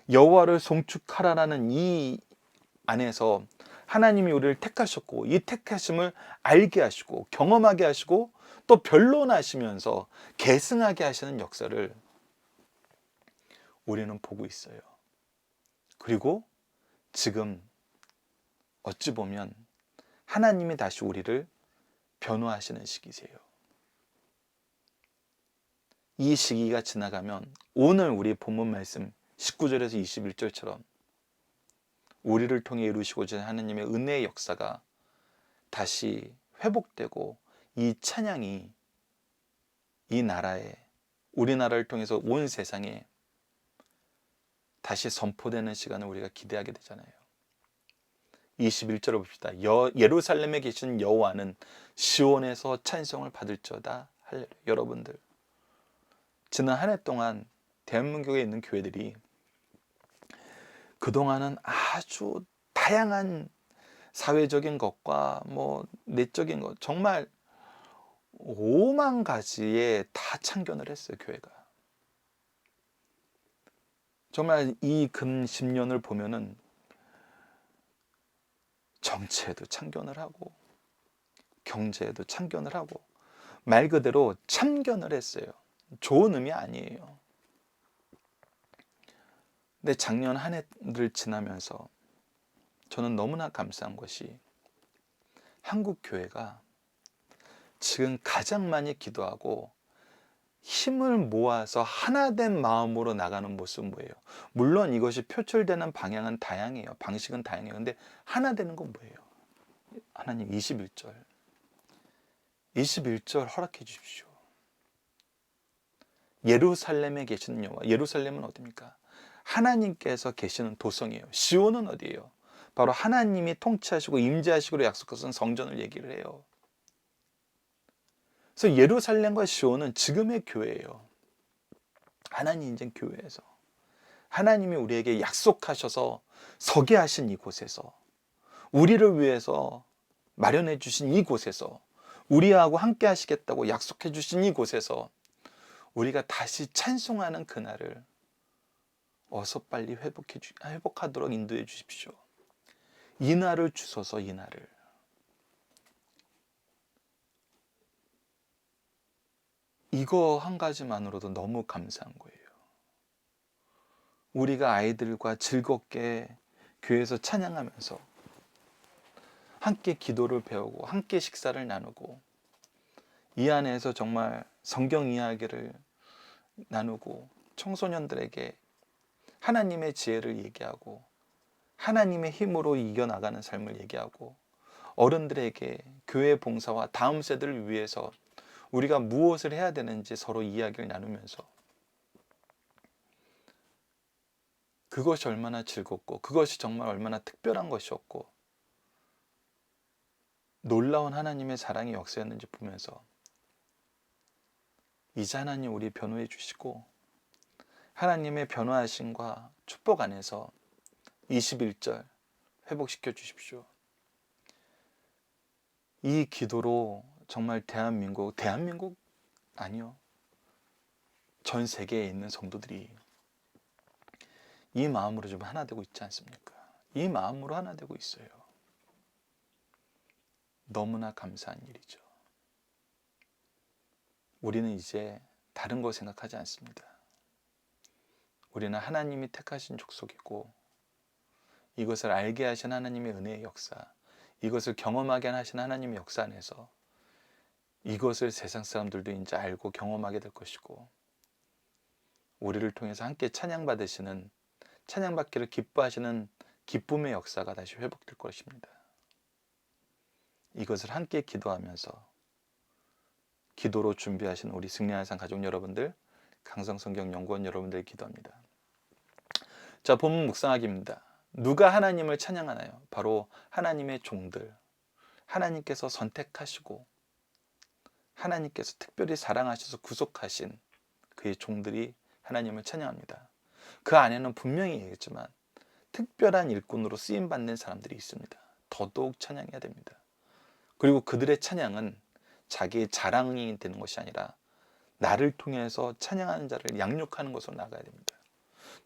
여호와를 송축하라라는 이 안에서 하나님이 우리를 택하셨고, 이 택하심을 알게 하시고 경험하게 하시고 또 변론하시면서 계승하게 하시는 역사를 우리는 보고 있어요. 그리고 지금 어찌 보면 하나님이 다시 우리를 변호하시는 시기세요. 이 시기가 지나가면 오늘 우리 본문 말씀 19절에서 21절처럼 우리를 통해 이루시고자 하나님의 은혜의 역사가 다시 회복되고, 이 찬양이 이 나라에, 우리나라를 통해서 온 세상에 다시 선포되는 시간을 우리가 기대하게 되잖아요. 21절을 봅시다. 예루살렘에 계신 여호와는 시온에서 찬송을 받을지어다. 할렐루야. 여러분들, 지난 한 해 동안 대한민국에 있는 교회들이 그동안은 아주 다양한 사회적인 것과 내적인 것, 정말 5만 가지에 다 참견을 했어요. 교회가 정말 이 근 10년을 보면은 정치에도 참견을 하고 경제에도 참견을 하고 말 그대로 참견을 했어요. 좋은 의미 아니에요. 근데 작년 한 해를 지나면서 저는 너무나 감사한 것이, 한국 교회가 지금 가장 많이 기도하고 힘을 모아서 하나된 마음으로 나가는 모습은 뭐예요? 물론 이것이 표출되는 방향은 다양해요. 방식은 다양해요. 근데 하나 되는 건 뭐예요? 하나님 21절 허락해 주십시오. 예루살렘에 계시는 여호와. 예루살렘은 어디입니까? 하나님께서 계시는 도성이에요. 시온은 어디예요? 바로 하나님이 통치하시고 임재하시기로 약속하신 성전을 얘기를 해요. 그래서 예루살렘과 시온은 지금의 교회예요. 하나님 인생 교회에서 하나님이 우리에게 약속하셔서 서게 하신 이곳에서 우리를 위해서 마련해 주신 이곳에서, 우리하고 함께 하시겠다고 약속해 주신 이곳에서 우리가 다시 찬송하는 그날을 어서 빨리 회복하도록 인도해 주십시오. 이 날을 주소서. 이 날을. 이거 한 가지만으로도 너무 감사한 거예요. 우리가 아이들과 즐겁게 교회에서 찬양하면서 함께 기도를 배우고 함께 식사를 나누고 이 안에서 정말 성경 이야기를 나누고 청소년들에게 하나님의 지혜를 얘기하고 하나님의 힘으로 이겨나가는 삶을 얘기하고 어른들에게 교회 봉사와 다음 세대를 위해서 우리가 무엇을 해야 되는지 서로 이야기를 나누면서 그것이 얼마나 즐겁고 그것이 정말 얼마나 특별한 것이었고 놀라운 하나님의 사랑의 역사였는지 보면서 이제 하나님 우리 변호해 주시고 하나님의 변호하심과 축복 안에서 21절 회복시켜 주십시오. 이 기도로 정말 대한민국 아니요, 전 세계에 있는 성도들이 이 마음으로 좀 하나 되고 있지 않습니까? 이 마음으로 하나 되고 있어요. 너무나 감사한 일이죠. 우리는 이제 다른 거 생각하지 않습니다. 우리는 하나님이 택하신 족속이고 이것을 알게 하신 하나님의 은혜의 역사, 이것을 경험하게 하신 하나님의 역사 안에서 이것을 세상 사람들도 이제 알고 경험하게 될 것이고 우리를 통해서 함께 찬양받으시는, 찬양받기를 기뻐하시는 기쁨의 역사가 다시 회복될 것입니다. 이것을 함께 기도하면서 기도로 준비하신 우리 승리하산 가족 여러분들, 강성성경연구원 여러분들 기도합니다. 자, 본문 묵상하기입니다. 누가 하나님을 찬양하나요? 바로 하나님의 종들, 하나님께서 선택하시고 하나님께서 특별히 사랑하셔서 구속하신 그의 종들이 하나님을 찬양합니다. 그 안에는 분명히 얘기했지만 특별한 일꾼으로 쓰임받는 사람들이 있습니다. 더더욱 찬양해야 됩니다. 그리고 그들의 찬양은 자기의 자랑이 되는 것이 아니라 나를 통해서 찬양하는 자를 양육하는 것으로 나가야 됩니다.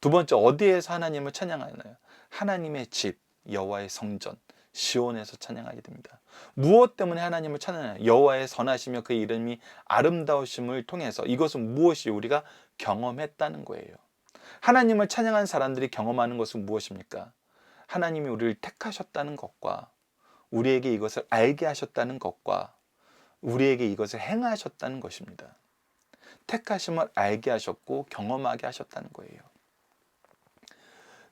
두 번째, 어디에서 하나님을 찬양하나요? 하나님의 집, 여호와의 성전, 시온에서 찬양하게 됩니다. 무엇 때문에 하나님을 찬양하나요? 여호와의 선하시며 그의 이름이 아름다우심을 통해서. 이것은 무엇이 우리가 경험했다는 거예요. 하나님을 찬양한 사람들이 경험하는 것은 무엇입니까? 하나님이 우리를 택하셨다는 것과 우리에게 이것을 알게 하셨다는 것과 우리에게 이것을 행하셨다는 것입니다. 택하심을 알게 하셨고 경험하게 하셨다는 거예요.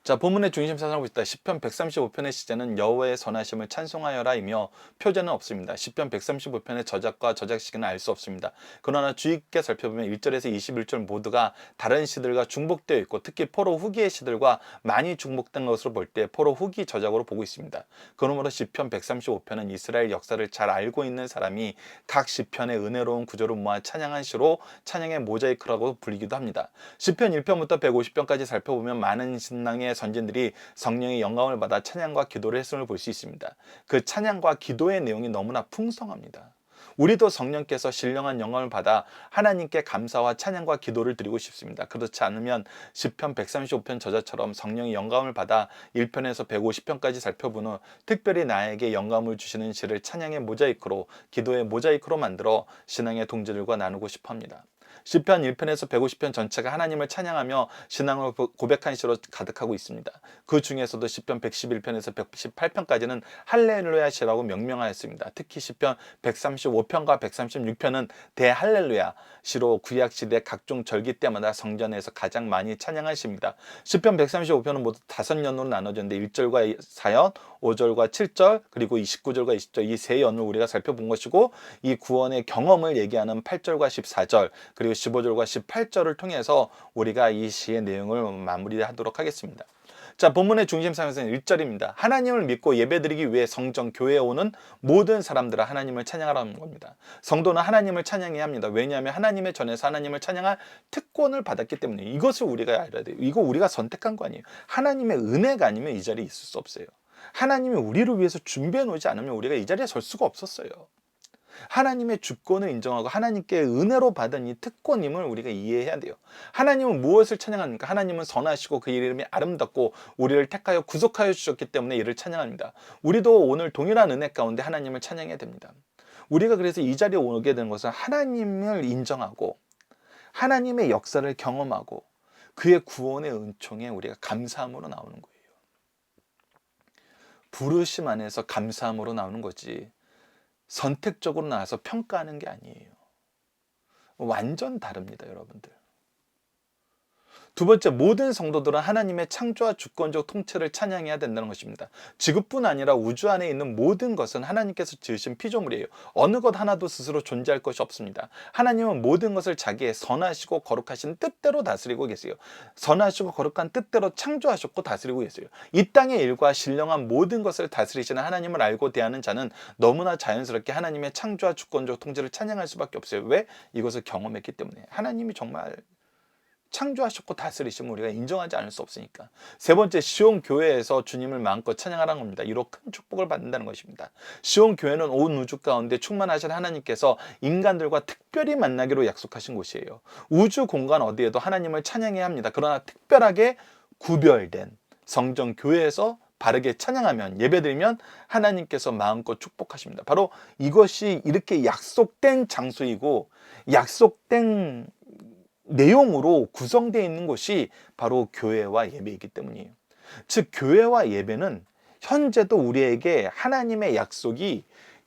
자, 본문의 중심 사상을 보시다 시편 135편의 시제는 여호와의 선하심을 찬송하여라이며 표제는 없습니다. 시편 135편의 저작과 저작 시기는 알 수 없습니다. 그러나 주의 깊게 살펴보면 1절에서 21절 모두가 다른 시들과 중복되어 있고 특히 포로 후기의 시들과 많이 중복된 것으로 볼 때 포로 후기 저작으로 보고 있습니다. 그러므로 시편 135편은 이스라엘 역사를 잘 알고 있는 사람이 각 시편의 은혜로운 구조를 모아 찬양한 시로 찬양의 모자이크라고 불리기도 합니다. 시편 1편부터 150편까지 살펴보면 많은 신앙의 선진들이 성령의 영감을 받아 찬양과 기도를 했음을 볼 수 있습니다. 그 찬양과 기도의 내용이 너무나 풍성합니다. 우리도 성령께서 신령한 영감을 받아 하나님께 감사와 찬양과 기도를 드리고 싶습니다. 그렇지 않으면 시편 135편 저자처럼 성령의 영감을 받아 1편에서 150편까지 살펴본 후 특별히 나에게 영감을 주시는 시를 찬양의 모자이크로, 기도의 모자이크로 만들어 신앙의 동지들과 나누고 싶어 합니다. 시편 1편에서 150편 전체가 하나님을 찬양하며 신앙을 고백한 시로 가득하고 있습니다. 그 중에서도 시편 111편에서 118편까지는 할렐루야 시라고 명명하였습니다. 특히 시편 135편과 136편은 대할렐루야 시로 구약 시대 각종 절기 때마다 성전에서 가장 많이 찬양한 시입니다. 시편 135편은 모두 5연으로 나눠졌는데 1절과 4연, 5절과 7절, 그리고 29절과 20절 이 세 연을 우리가 살펴본 것이고 이 구원의 경험을 얘기하는 8절과 14절 그리고 15절과 18절을 통해서 우리가 이 시의 내용을 마무리하도록 하겠습니다. 자, 본문의 중심상에서는 1절입니다. 하나님을 믿고 예배드리기 위해 성전, 교회에 오는 모든 사람들은 하나님을 찬양하라는 겁니다. 성도는 하나님을 찬양해야 합니다. 왜냐하면 하나님의 전에서 하나님을 찬양할 특권을 받았기 때문에. 이것을 우리가 알아야 돼요. 이거 우리가 선택한 거 아니에요. 하나님의 은혜가 아니면 이 자리에 있을 수 없어요. 하나님이 우리를 위해서 준비해 놓지 않으면 우리가 이 자리에 설 수가 없었어요. 하나님의 주권을 인정하고 하나님께 은혜로 받은 이 특권임을 우리가 이해해야 돼요. 하나님은 무엇을 찬양합니까? 하나님은 선하시고 그 이름이 아름답고 우리를 택하여 구속하여 주셨기 때문에 이를 찬양합니다. 우리도 오늘 동일한 은혜 가운데 하나님을 찬양해야 됩니다. 우리가 그래서 이 자리에 오게 된 것은 하나님을 인정하고 하나님의 역사를 경험하고 그의 구원의 은총에 우리가 감사함으로 나오는 거예요. 부르심 안에서 감사함으로 나오는 거지 선택적으로 나와서 평가하는 게 아니에요. 완전 다릅니다, 여러분들. 두 번째, 모든 성도들은 하나님의 창조와 주권적 통치를 찬양해야 된다는 것입니다. 지구뿐 아니라 우주 안에 있는 모든 것은 하나님께서 지으신 피조물이에요. 어느 것 하나도 스스로 존재할 것이 없습니다. 하나님은 모든 것을 자기의 선하시고 거룩하신 뜻대로 다스리고 계세요. 선하시고 거룩한 뜻대로 창조하셨고 다스리고 계세요. 이 땅의 일과 신령한 모든 것을 다스리시는 하나님을 알고 대하는 자는 너무나 자연스럽게 하나님의 창조와 주권적 통치를 찬양할 수밖에 없어요. 왜? 이것을 경험했기 때문에. 하나님이 정말 창조하셨고 다스리심을 우리가 인정하지 않을 수 없으니까. 세 번째, 시온 교회에서 주님을 마음껏 찬양하라는 겁니다. 이로 큰 축복을 받는다는 것입니다. 시온 교회는 온 우주 가운데 충만하신 하나님께서 인간들과 특별히 만나기로 약속하신 곳이에요. 우주 공간 어디에도 하나님을 찬양해야 합니다. 그러나 특별하게 구별된 성전 교회에서 바르게 찬양하면, 예배드리면 하나님께서 마음껏 축복하십니다. 바로 이것이 이렇게 약속된 장소이고 약속된 내용으로 구성되어 있는 것이 바로 교회와 예배이기 때문이에요. 즉 교회와 예배는 현재도 우리에게 하나님의 약속이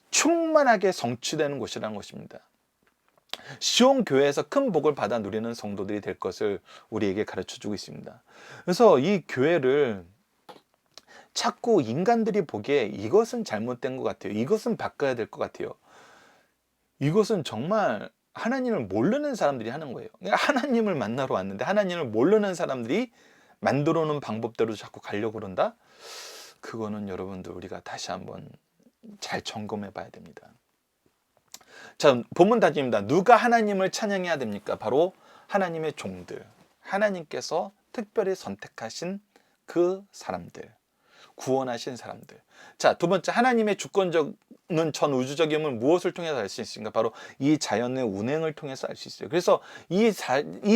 충만하게 성취되는 곳이라는 것입니다. 시온 교회에서 큰 복을 받아 누리는 성도들이 될 것을 우리에게 가르쳐주고 있습니다. 그래서 이 교회를 자꾸 인간들이 보기에 이것은 잘못된 것 같아요. 이것은 바꿔야 될 것 같아요. 이것은 정말 하나님을 모르는 사람들이 하는 거예요. 하나님을 만나러 왔는데 하나님을 모르는 사람들이 만들어 놓은 방법대로 자꾸 가려고 그런다? 그거는 여러분들 우리가 다시 한번 잘 점검해 봐야 됩니다. 자, 본문 단지입니다. 누가 하나님을 찬양해야 됩니까? 바로 하나님의 종들, 하나님께서 특별히 선택하신 그 사람들, 구원하신 사람들. 자, 두 번째, 하나님의 주권적인 전 우주적임을 무엇을 통해서 알 수 있습니까? 바로 이 자연의 운행을 통해서 알 수 있어요. 그래서 이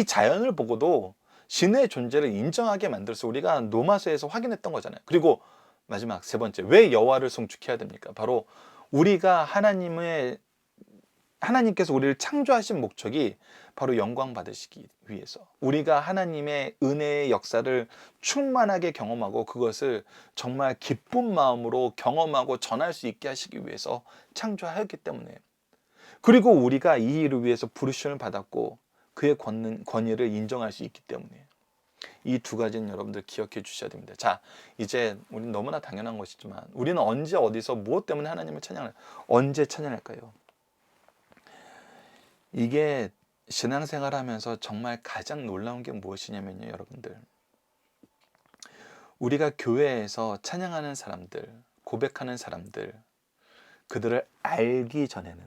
자연을 보고도 신의 존재를 인정하게 만들어서 우리가 노마서에서 확인했던 거잖아요. 그리고 마지막 세 번째, 왜 여호와를 송축해야 됩니까? 바로 우리가 하나님께서 우리를 창조하신 목적이 바로 영광 받으시기 위해서, 우리가 하나님의 은혜의 역사를 충만하게 경험하고 그것을 정말 기쁜 마음으로 경험하고 전할 수 있게 하시기 위해서 창조하였기 때문에, 그리고 우리가 이 일을 위해서 부르심을 받았고 그의 권위를 인정할 수 있기 때문에, 이 두 가지는 여러분들 기억해 주셔야 됩니다. 자, 이제 우리는 너무나 당연한 것이지만 우리는 언제 어디서 무엇 때문에 하나님을 언제 찬양할까요? 이게 신앙생활 하면서 정말 가장 놀라운 게 무엇이냐면요, 여러분들. 우리가 교회에서 찬양하는 사람들, 고백하는 사람들, 그들을 알기 전에는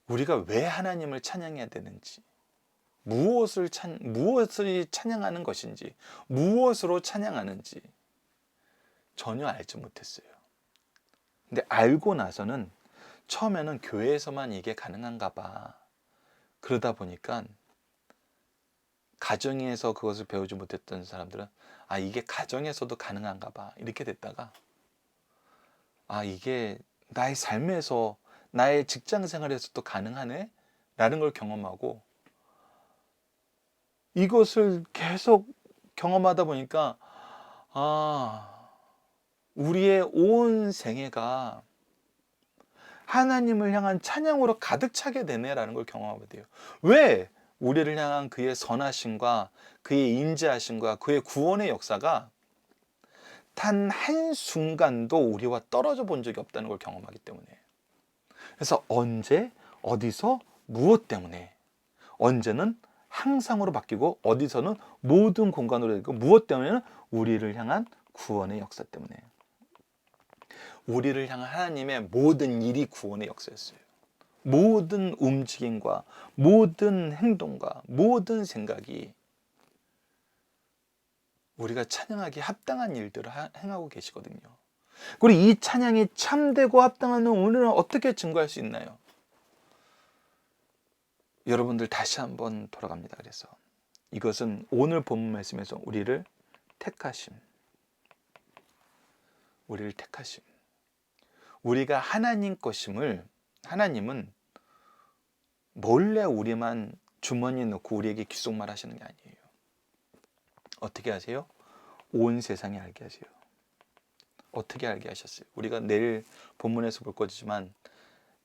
우리가 왜 하나님을 찬양해야 되는지, 무엇을 찬양하는 것인지, 무엇으로 찬양하는지 전혀 알지 못했어요. 근데 알고 나서는 처음에는 교회에서만 이게 가능한가 봐. 그러다 보니까 가정에서 그것을 배우지 못했던 사람들은 이게 가정에서도 가능한가 봐. 이렇게 됐다가 이게 나의 삶에서, 나의 직장 생활에서도 가능하네? 라는 걸 경험하고, 이것을 계속 경험하다 보니까 우리의 온 생애가 하나님을 향한 찬양으로 가득 차게 되네라는 걸 경험하게 돼요. 왜? 우리를 향한 그의 선하심과 그의 인자하심과 그의 구원의 역사가 단 한순간도 우리와 떨어져 본 적이 없다는 걸 경험하기 때문에. 그래서 언제, 어디서, 무엇 때문에, 언제는 항상으로 바뀌고 어디서는 모든 공간으로 되고, 무엇 때문에는 우리를 향한 구원의 역사 때문에. 우리를 향한 하나님의 모든 일이 구원의 역사였어요. 모든 움직임과 모든 행동과 모든 생각이 우리가 찬양하기에 합당한 일들을 행하고 계시거든요. 그리고 이 찬양이 참되고 합당한 오늘은 어떻게 증거할 수 있나요? 여러분들 다시 한번 돌아갑니다. 그래서 이것은 오늘 본문 말씀에서 우리를 택하심, 우리가 하나님 것임을, 하나님은 몰래 우리만 주머니에 넣고 우리에게 귓속말 하시는 게 아니에요. 어떻게 하세요? 온 세상에 알게 하세요. 어떻게 알게 하셨어요? 우리가 내일 본문에서 볼 거지만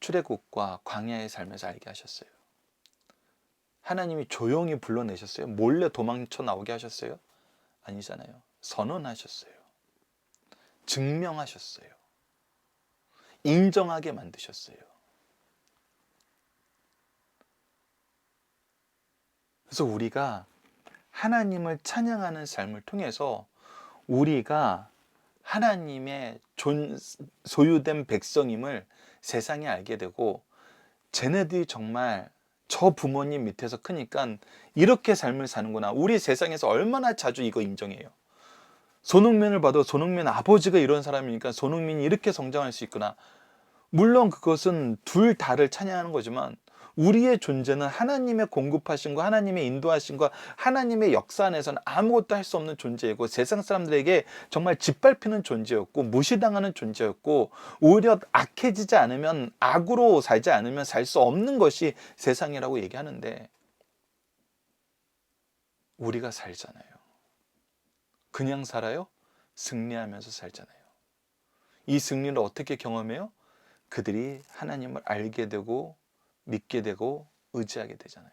출애굽과 광야의 삶에서 알게 하셨어요. 하나님이 조용히 불러내셨어요? 몰래 도망쳐 나오게 하셨어요? 아니잖아요. 선언하셨어요. 증명하셨어요. 인정하게 만드셨어요. 그래서 우리가 하나님을 찬양하는 삶을 통해서 우리가 하나님의 소유된 백성임을 세상에 알게 되고, 쟤네들이 정말 저 부모님 밑에서 크니까 이렇게 삶을 사는구나. 우리 세상에서 얼마나 자주 이거 인정해요. 손흥민을 봐도 손흥민 아버지가 이런 사람이니까 손흥민이 이렇게 성장할 수 있구나. 물론 그것은 둘 다를 찬양하는 거지만 우리의 존재는 하나님의 공급하신 거, 하나님의 인도하신 거, 하나님의 역사 안에서는 아무것도 할 수 없는 존재이고, 세상 사람들에게 정말 짓밟히는 존재였고, 무시당하는 존재였고, 오히려 악해지지 않으면, 악으로 살지 않으면 살 수 없는 것이 세상이라고 얘기하는데, 우리가 살잖아요. 그냥 살아요? 승리하면서 살잖아요. 이 승리를 어떻게 경험해요? 그들이 하나님을 알게 되고 믿게 되고 의지하게 되잖아요.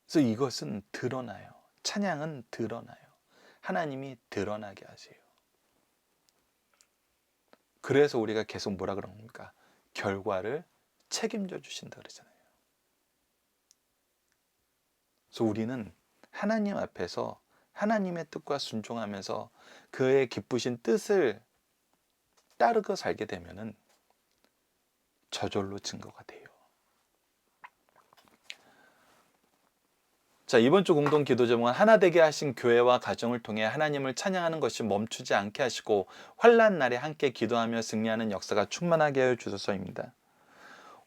그래서 이것은 드러나요. 찬양은 드러나요. 하나님이 드러나게 하세요. 그래서 우리가 계속 뭐라 그럽니까? 결과를 책임져 주신다 그러잖아요. 그래서 우리는 하나님 앞에서 하나님의 뜻과 순종하면서 그의 기쁘신 뜻을 따르고 살게 되면은 저절로 증거가 돼요. 자, 이번 주 공동 기도 제목은 하나 되게 하신 교회와 가정을 통해 하나님을 찬양하는 것이 멈추지 않게 하시고 환난 날에 함께 기도하며 승리하는 역사가 충만하게 하여 주소서입니다.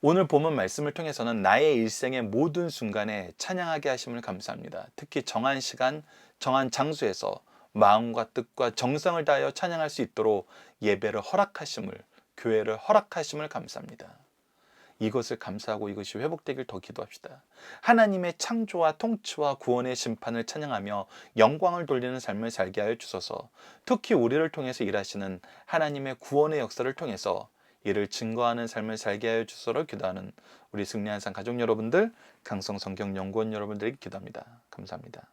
오늘 본문 말씀을 통해서는 나의 일생의 모든 순간에 찬양하게 하심을 감사합니다. 특히 정한 시간, 정한 장소에서 마음과 뜻과 정성을 다하여 찬양할 수 있도록 예배를 허락하심을, 교회를 허락하심을 감사합니다. 이것을 감사하고 이것이 회복되길 더 기도합시다. 하나님의 창조와 통치와 구원의 심판을 찬양하며 영광을 돌리는 삶을 살게 하여 주소서. 특히 우리를 통해서 일하시는 하나님의 구원의 역사를 통해서 이를 증거하는 삶을 살게 하여 주소서 기도하는 우리 승리한산 가족 여러분들, 강성성경연구원 여러분들에게 기도합니다. 감사합니다.